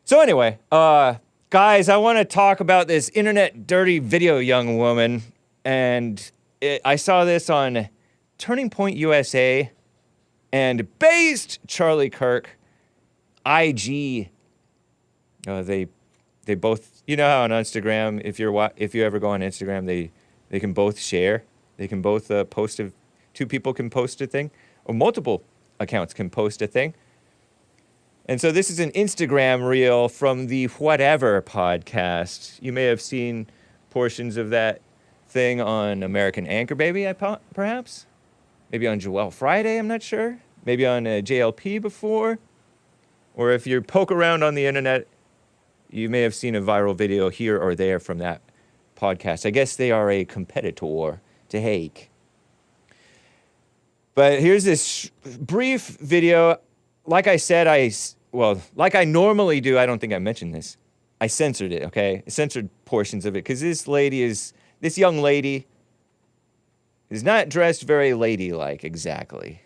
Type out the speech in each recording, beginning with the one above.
So anyway, guys, I want to talk about this internet dirty video young woman, and I saw this on Turning Point USA, and based Charlie Kirk, IG. They both, you know how on Instagram, if you ever go on Instagram, they can both share, they can both post two people can post a thing, or multiple accounts can post a thing. And so this is an Instagram reel from the Whatever podcast. You may have seen portions of that thing on American Anchor Baby, perhaps? Maybe on Joelle Friday, I'm not sure. Maybe on JLP before. Or if you poke around on the internet, you may have seen a viral video here or there from that podcast. I guess they are a competitor to Hake. But here's this brief video. Like I said, like I normally do, I don't think I mentioned this. I censored it, okay? I censored portions of it because this young lady is not dressed very ladylike exactly.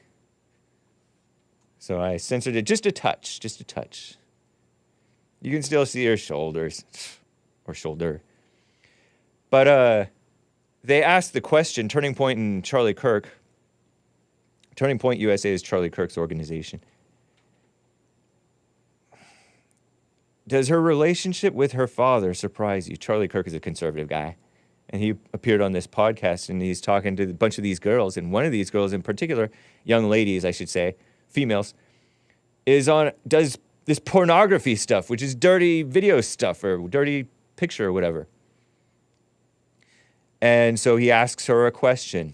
So I censored it just a touch. You can still see her shoulders, or shoulder. But they asked the question, Turning Point and Charlie Kirk. Turning Point USA is Charlie Kirk's organization. Does her relationship with her father surprise you? Charlie Kirk is a conservative guy. And he appeared on this podcast, and he's talking to a bunch of these girls. And one of these girls in particular, young ladies, I should say, females, does this pornography stuff, which is dirty video stuff or dirty picture or whatever. And so he asks her a question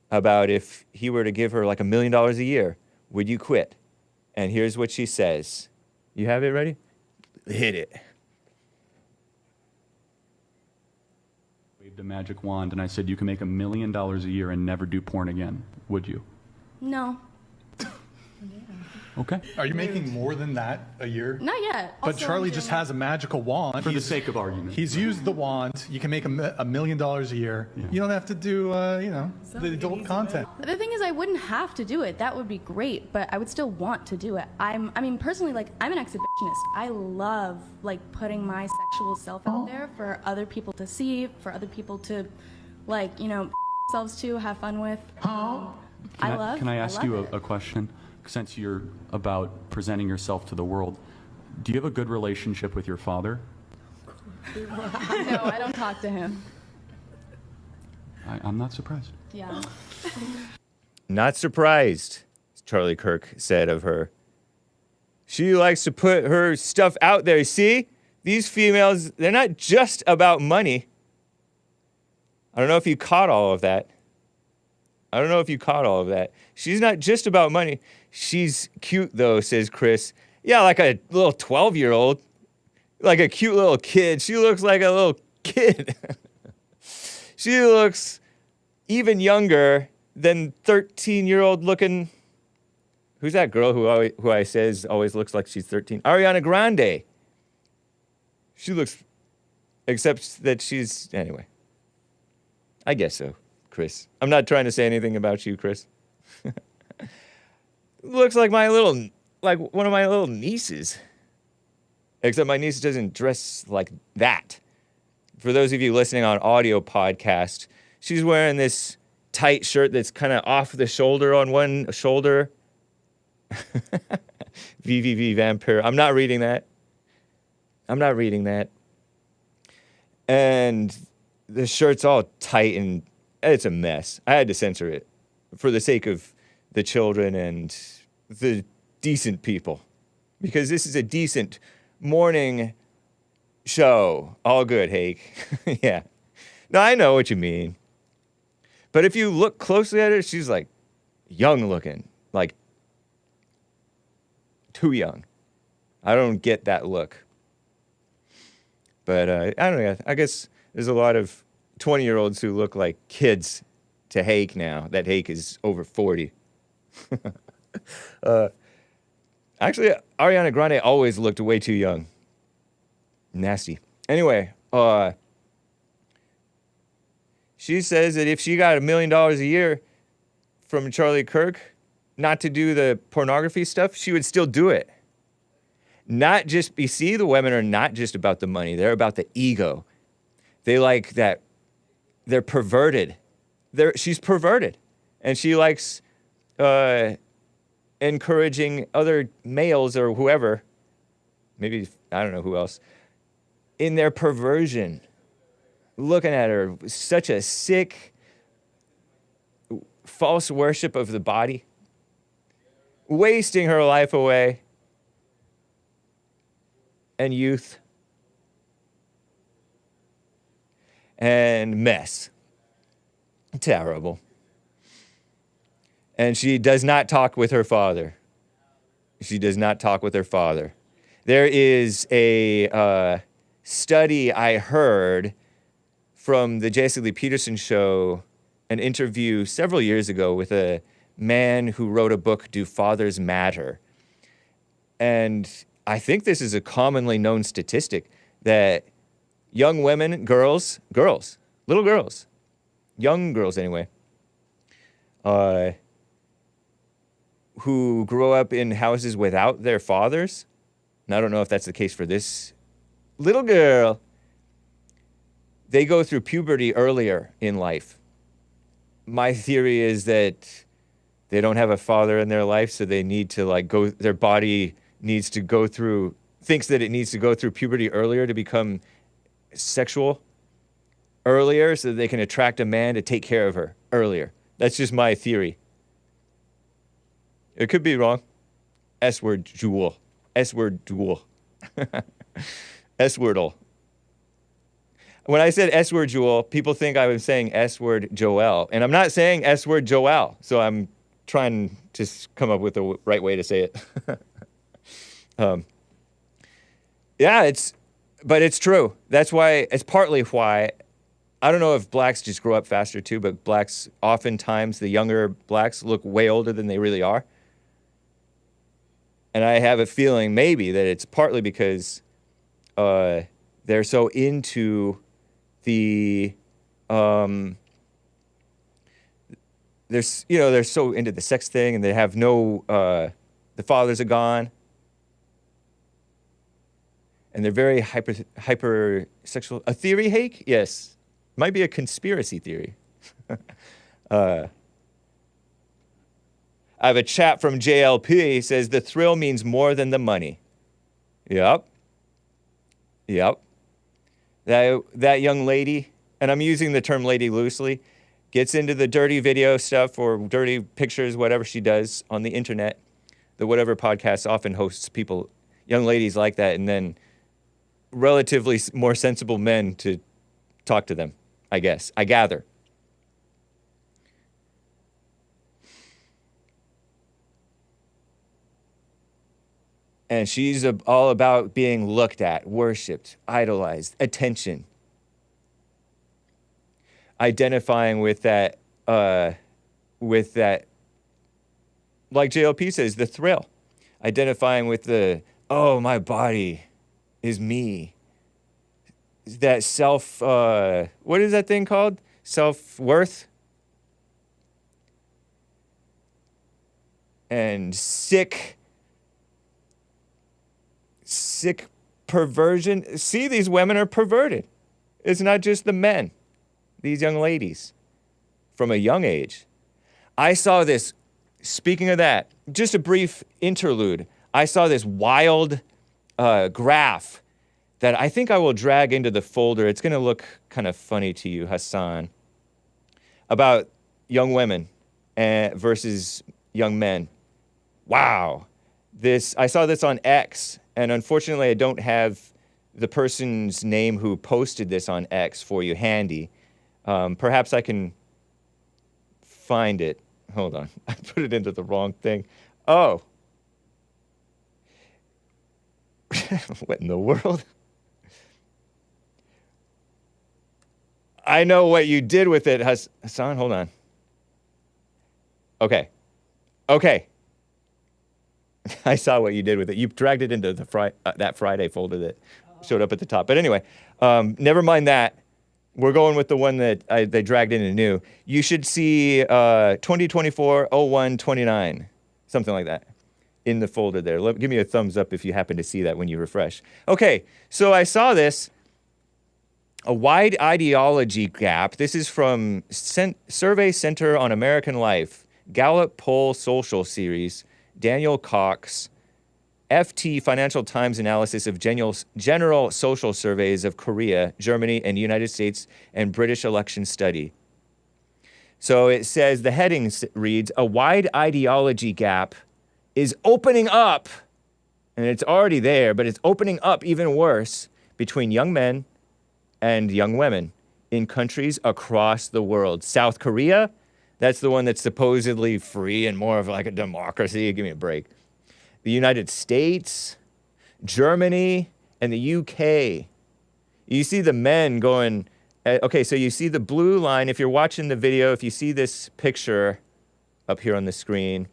about if he were to give her like $1 million a year, would you quit? And here's what she says. You have it ready? Hit it. Waved a magic wand and I said, you can make $1 million a year and never do porn again. Would you? No. Okay. Are you making more than that a year? Not yet. But Charlie just has a magical wand. For the sake of argument. He's used the wand. You can make $1 million a year. Yeah. You don't have to do, the adult content. The thing is, I wouldn't have to do it. That would be great, but I would still want to do it. Personally, I'm an exhibitionist. I love, putting my sexual self out there for other people to see, for other people to, themselves to, have fun with. Can I ask you a question? Since you're about presenting yourself to the world, do you have a good relationship with your father? No, I don't talk to him. I'm not surprised. Yeah. Not surprised, Charlie Kirk said of her. She likes to put her stuff out there. See, these females, they're not just about money. I don't know if you caught all of that. She's not just about money. She's cute, though, says Chris. Yeah, like a little 12-year-old. Like a cute little kid. She looks like a little kid. She looks even younger than 13-year-old looking. Who's that girl who I says always looks like she's 13? Ariana Grande. She looks, except that she's, anyway. I guess so, Chris. I'm not trying to say anything about you, Chris. Looks like one of my little nieces. Except my niece doesn't dress like that. For those of you listening on audio podcast, she's wearing this tight shirt that's kind of off the shoulder on one shoulder. VVV Vampire. I'm not reading that. And the shirt's all tight and it's a mess. I had to censor it for the sake of the children and the decent people. Because this is a decent morning show. All good, Hake. Yeah. No, I know what you mean. But if you look closely at her, she's like young looking. Like too young. I don't get that look. But I don't know. I guess there's a lot of 20-year-olds who look like kids to Hake now. That Hake is over 40. Actually, Ariana Grande always looked way too young. Nasty. Anyway, she says that if she got $1 million a year from Charlie Kirk not to do the pornography stuff, she would still do it. Not just, you see, the women are not just about the money. They're about the ego. They like that. They're perverted. She's perverted. And she likes encouraging other males or whoever, maybe, I don't know who else, in their perversion. Looking at her, such a sick, false worship of the body. Wasting her life away. And youth. And mess. Terrible. And she does not talk with her father. She does not talk with her father. There is a study I heard from the Jesse Lee Peterson show, an interview several years ago with a man who wrote a book, Do Fathers Matter? And I think this is a commonly known statistic that young women, girls, little girls, young girls anyway, who grow up in houses without their fathers, and I don't know if that's the case for this little girl, they go through puberty earlier in life. My theory is that they don't have a father in their life, so they need to their body needs to go through, thinks that it needs to go through puberty earlier to become sexual earlier so that they can attract a man to take care of her earlier. That's just my theory. It could be wrong. S-word jewel. S-word jewel. S-wordle. When I said S-word jewel, people think I was saying S-word Joel. And I'm not saying S-word Joel. So I'm trying to come up with the right way to say it. Yeah, but it's true. That's why, it's partly why, I don't know if blacks just grow up faster too, but blacks, oftentimes the younger blacks look way older than they really are. And I have a feeling maybe that it's partly because they're so into they're so into the sex thing, and they have no, the fathers are gone. And they're very hypersexual. A theory, Hake? Yes. Might be a conspiracy theory. I have a chat from JLP. Says, the thrill means more than the money. Yep. That young lady, and I'm using the term lady loosely, gets into the dirty video stuff or dirty pictures, whatever she does on the internet. The Whatever podcast often hosts people, young ladies like that, and then relatively more sensible men to talk to them, I guess. I gather. And she's all about being looked at, worshipped, idolized, attention. Identifying with that, like JLP says, the thrill. Identifying with my body is me. That what is that thing called? Self-worth? And sick perversion. See, these women are perverted. It's not just the men. These young ladies from a young age. I saw this, speaking of that, just a brief interlude. I saw this wild graph that I think I will drag into the folder. It's going to look kind of funny to you, Hassan, about young women versus young men. Wow. I saw this on X, and unfortunately I don't have the person's name who posted this on X for you handy. Perhaps I can find it. Hold on. I put it into the wrong thing. Oh. What in the world? I know what you did with it, Hassan. Hold on. Okay. I saw what you did with it. You dragged it into the that Friday folder that showed up at the top. But anyway, never mind that. We're going with the one that they dragged into new. You should see 2024-01-29, something like that. in the folder there. Give me a thumbs up if you happen to see that when you refresh. Okay, so I saw this. A wide ideology gap. This is from Survey Center on American Life, Gallup Poll Social Series, Daniel Cox, FT Financial Times analysis of general social surveys of Korea, Germany, and United States and British election study. So it says, the heading reads, a wide ideology gap is opening up, and it's already there, but it's opening up even worse between young men and young women in countries across the world. South Korea, that's the one that's supposedly free and more of like a democracy. Give me a break. The United States, Germany, and the UK. You see the men going, okay, so you see the blue line. If you're watching the video, if you see this picture up here on the screen,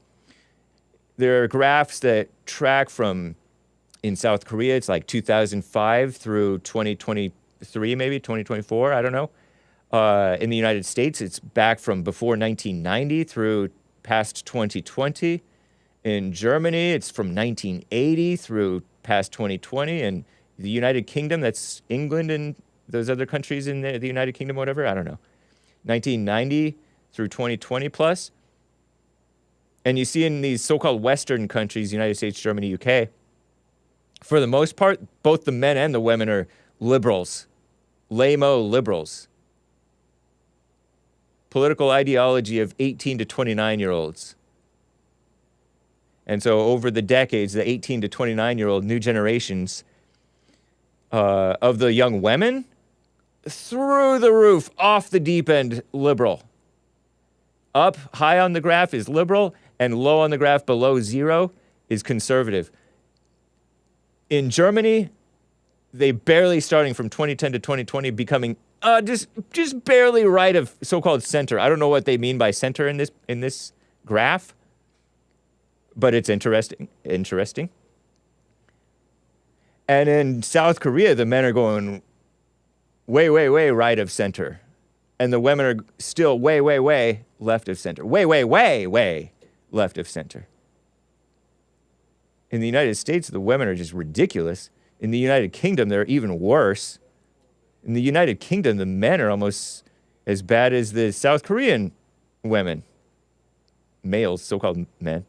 there are graphs that track from, in South Korea, it's like 2005 through 2023, maybe 2024, I don't know. In the United States, it's back from before 1990 through past 2020. In Germany, it's from 1980 through past 2020. And the United Kingdom, that's England and those other countries in the United Kingdom, whatever, I don't know. 1990 through 2020 plus. And you see in these so-called Western countries, United States, Germany, UK, for the most part, both the men and the women are liberals, lame-o liberals. Political ideology of 18 to 29-year-olds. And so over the decades, the 18 to 29-year-old new generations of the young women, through the roof, off the deep end, liberal. Up high on the graph is liberal, and low on the graph below zero is conservative. In Germany, they barely starting from 2010 to 2020 becoming just barely right of so-called center. I don't know what they mean by center in this graph, but it's interesting. And in South Korea, the men are going way, way, way right of center. And the women are still way, way, way left of center. Way, way, way, way left of center. In the United States, the women are just ridiculous. In the United Kingdom, they're even worse. In the United Kingdom, the men are almost as bad as the South Korean women. Males, so-called men.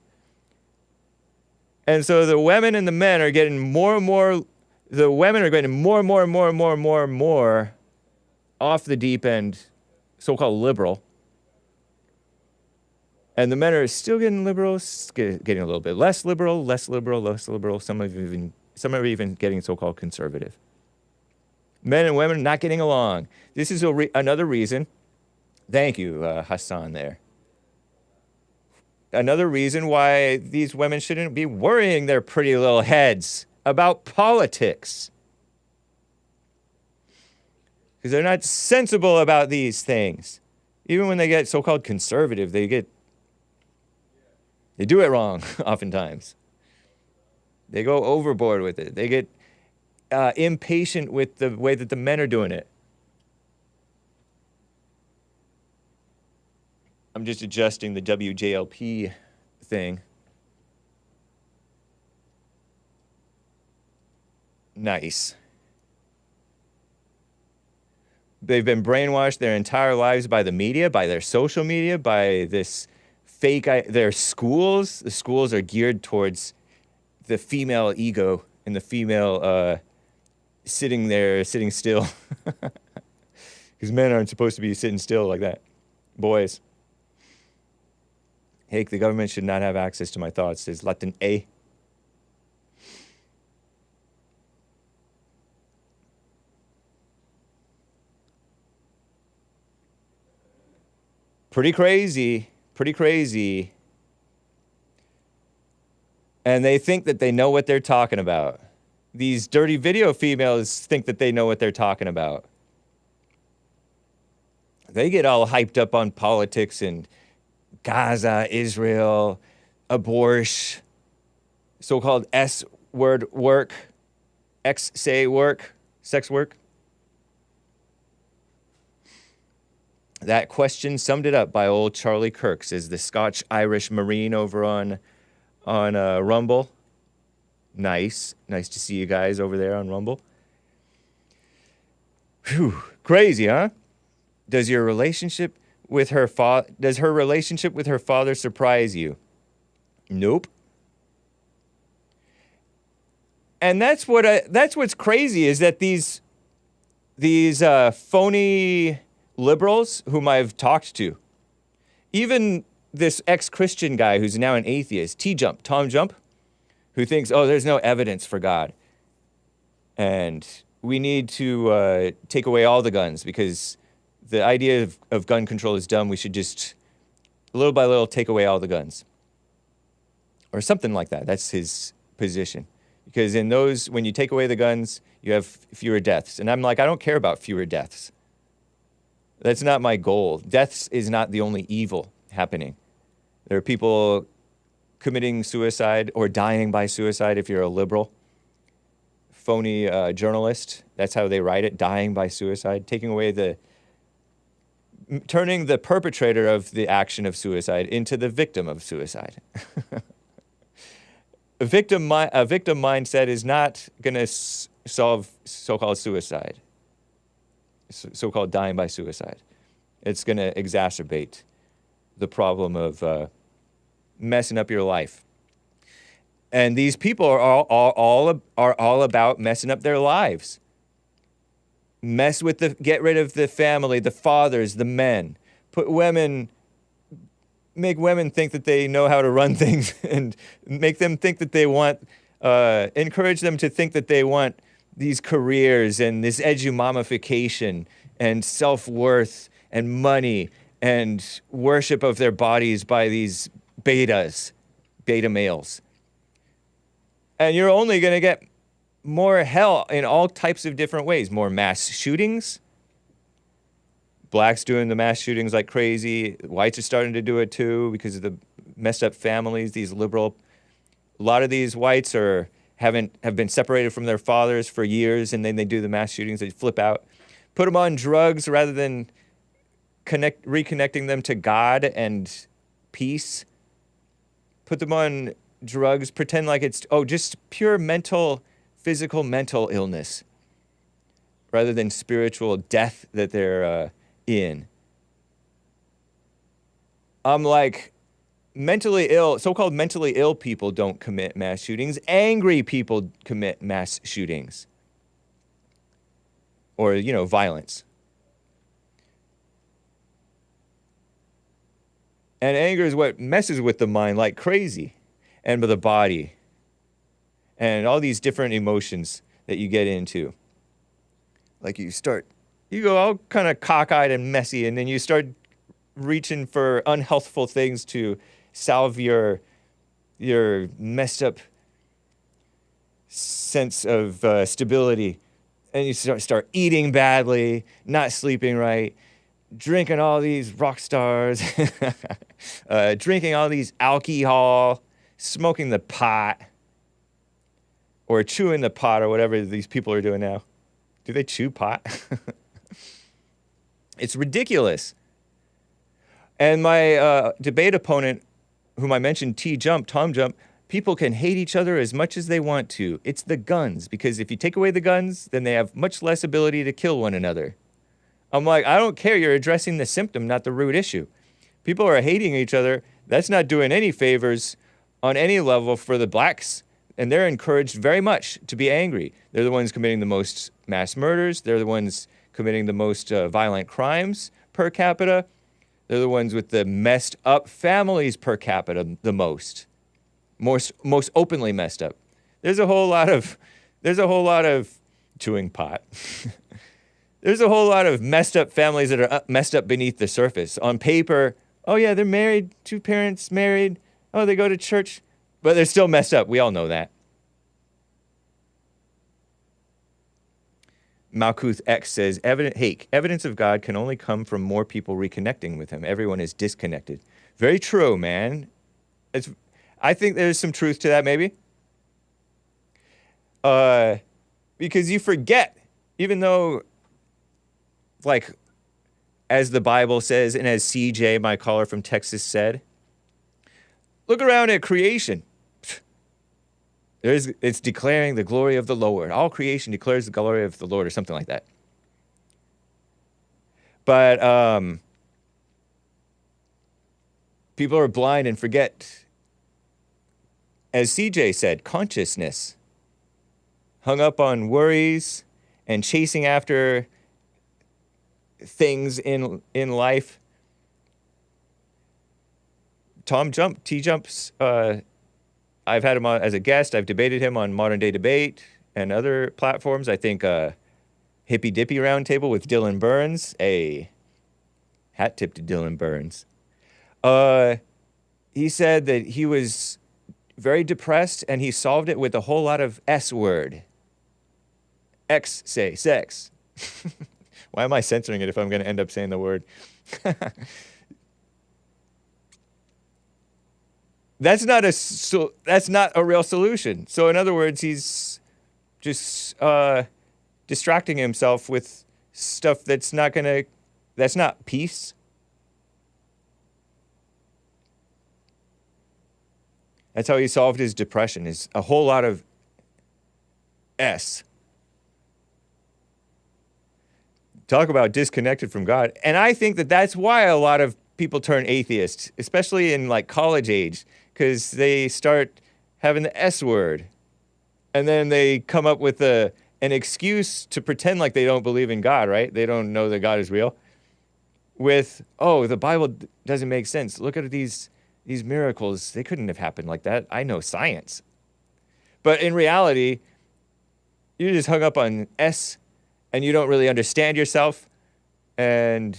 And so the women and the men are getting more and more, the women are getting more and more and more and more and more and more off the deep end, so-called liberal. And the men are still getting liberal, getting a little bit less liberal, less liberal, less liberal. Some are even getting so-called conservative. Men and women not getting along. This is another reason. Thank you, Hassan there. Another reason why these women shouldn't be worrying their pretty little heads about politics. Because they're not sensible about these things. Even when they get so-called conservative, they do it wrong, oftentimes. They go overboard with it. They get impatient with the way that the men are doing it. I'm just adjusting the WJLP thing. Nice. They've been brainwashed their entire lives by the media, by their social media, by this fake, their schools. The schools are geared towards the female ego and the female sitting there, sitting still. Because men aren't supposed to be sitting still like that. Boys. Hey, the government should not have access to my thoughts, says Latin A. Pretty crazy. And they think that they know what they're talking about. These dirty video females think that they know what they're talking about. They get all hyped up on politics and Gaza, Israel, abortion, so-called S-word work, X-say work, sex work. That question summed it up by old Charlie Kirk, says the Scotch-Irish Marine over on on Rumble. Nice to see you guys over there on Rumble. Whew, crazy, huh? Does her relationship with her father surprise you? Nope. And that's what's crazy is that these phony liberals whom I've talked to, even this ex-Christian guy who's now an atheist, Tom Jump, who thinks, oh, there's no evidence for God, and we need to take away all the guns because the idea of gun control is dumb. We should just, little by little, take away all the guns. Or something like that. That's his position. Because in those, when you take away the guns, you have fewer deaths. And I'm like, I don't care about fewer deaths. That's not my goal. Deaths is not the only evil happening. There are people committing suicide or dying by suicide if you're a liberal. Phony journalist, that's how they write it, dying by suicide, turning the perpetrator of the action of suicide into the victim of suicide. A victim mindset is not going to solve so-called suicide, so-called dying by suicide. It's going to exacerbate the problem of messing up your life. And these people are all about messing up their lives. Get rid of the family, the fathers, the men. Make women think that they know how to run things and make them think that they want, encourage them to think that they want these careers and this edumamification and self-worth and money and worship of their bodies by these beta males. And you're only going to get more hell in all types of different ways. More mass shootings. Blacks doing the mass shootings like crazy. Whites are starting to do it too because of the messed up families. A lot of these whites have been separated from their fathers for years, and then they do the mass shootings. They flip out. Put them on drugs rather than reconnecting them to God and peace. Put them on drugs, pretend like it's, just pure physical mental illness rather than spiritual death that they're in. I'm like, so-called mentally ill people don't commit mass shootings. Angry people commit mass shootings. Or, violence. And anger is what messes with the mind like crazy. And with the body. And all these different emotions that you get into. Like you go all kind of cockeyed and messy, and then you start reaching for unhealthful things to salve your messed up sense of stability. And you start eating badly, not sleeping right, drinking all these rock stars, drinking all these alcohol, smoking the pot, or chewing the pot, or whatever these people are doing now. Do they chew pot? It's ridiculous. And my debate opponent, whom I mentioned, Tom Jump, people can hate each other as much as they want to. It's the guns, because if you take away the guns, then they have much less ability to kill one another. I'm like, I don't care. You're addressing the symptom, not the root issue. People are hating each other. That's not doing any favors on any level for the blacks. And they're encouraged very much to be angry. They're the ones committing the most mass murders. They're the ones committing the most violent crimes per capita. They're the ones with the messed up families per capita the most openly messed up. There's a whole lot of chewing pot. There's a whole lot of messed up families that are messed up beneath the surface. On paper, oh yeah, they're married, two parents married. Oh, they go to church, but they're still messed up. We all know that. Malkuth X says, evidence of God can only come from more people reconnecting with him. Everyone is disconnected. Very true, man. I think there's some truth to that, maybe. Because you forget, even though, like, as the Bible says, and as CJ, my caller from Texas, said, look around at creation. It's declaring the glory of the Lord. All creation declares the glory of the Lord, or something like that. But people are blind and forget, as CJ said, consciousness. Hung up on worries and chasing after things in life. T Jumps, I've had him on as a guest. I've debated him on Modern Day Debate and other platforms. I think Hippy Dippy Roundtable with Dylan Burns, a hat tip to Dylan Burns. He said that he was very depressed and he solved it with a whole lot of S word. X, say, sex. Why am I censoring it if I'm going to end up saying the word? That's not a real solution. So in other words, he's just distracting himself with stuff that's not peace. That's how he solved his depression, is a whole lot of S. Talk about disconnected from God. And I think that that's why a lot of people turn atheist, especially in like college age, because they start having the S word. And then they come up with an excuse to pretend like they don't believe in God, right? They don't know that God is real. With, oh, the Bible doesn't make sense. Look at these miracles. They couldn't have happened like that. I know science. But in reality, you're just hung up on S, and you don't really understand yourself, and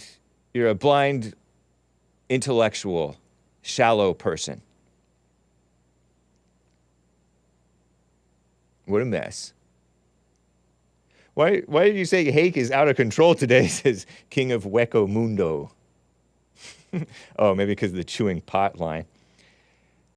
you're a blind, intellectual, shallow person. What a mess. Why did you say Hake is out of control today, says King of Hueco Mundo? Oh, maybe because of the chewing pot line.